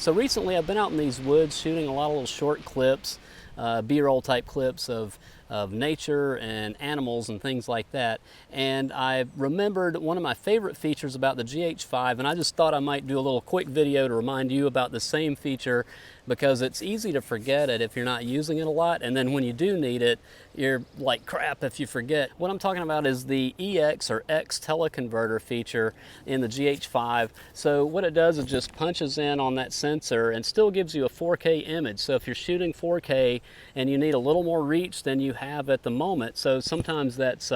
So recently I've been out in these woods shooting a lot of little short clips, B-roll type clips of nature and animals and things like that. And I remembered one of my favorite features about the GH5, and I just thought I might do a little quick video to remind you about the same feature, because it's easy to forget it if you're not using it a lot, and then when you do need it, you're like crap if you forget. What I'm talking about is the EX or X teleconverter feature in the GH5. So what it does is just punches in on that sensor and still gives you a 4K image. So if you're shooting 4K and you need a little more reach than you have at the moment, so sometimes that's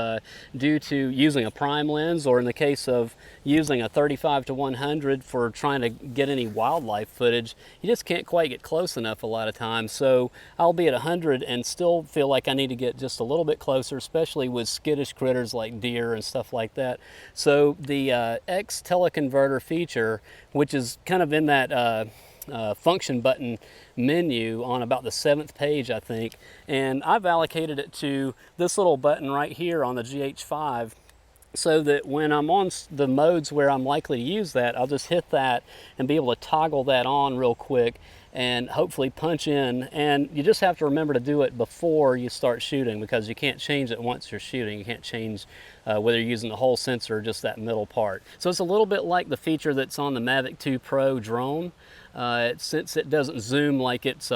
due to using a prime lens, or in the case of using a 35-100 for trying to get any wildlife footage, you just can't quite get close enough a lot of times. So I'll be at 100 and still feel like I need to get just a little bit closer, especially with skittish critters like deer and stuff like that. So the X teleconverter feature, which is kind of in that function button menu on about the 7th page, I think, and I've allocated it to this little button right here on the GH5, so that when I'm on the modes where I'm likely to use that, I'll just hit that and be able to toggle that on real quick and hopefully punch in. And you just have to remember to do it before you start shooting, because you can't change it once you're shooting. You can't change whether you're using the whole sensor or just that middle part. So it's a little bit like the feature that's on the Mavic 2 Pro drone. Since it doesn't zoom like its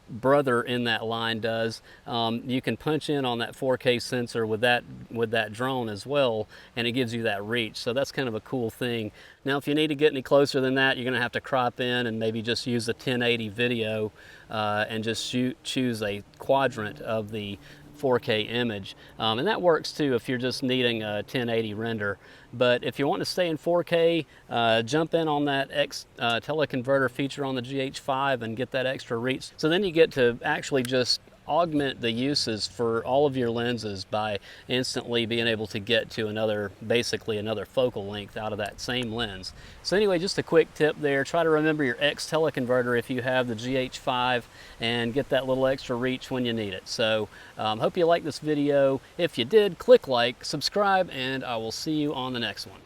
brother in that line does, you can punch in on that 4K sensor with that drone as well, and it gives you that reach. So that's kind of a cool thing. Now, if you need to get any closer than that, you're going to have to crop in and maybe just use the 1080 video and just choose a quadrant of the 4K image, and that works too if you're just needing a 1080 render. But if you want to stay in 4K, jump in on that X teleconverter feature on the GH5 and get that extra reach. So then you get to actually just augment the uses for all of your lenses by instantly being able to get to basically another focal length out of that same lens. So anyway, just a quick tip there. Try to remember your X teleconverter if you have the GH5, and get that little extra reach when you need it. So hope you liked this video. If you did, click like, subscribe, and I will see you on the next one.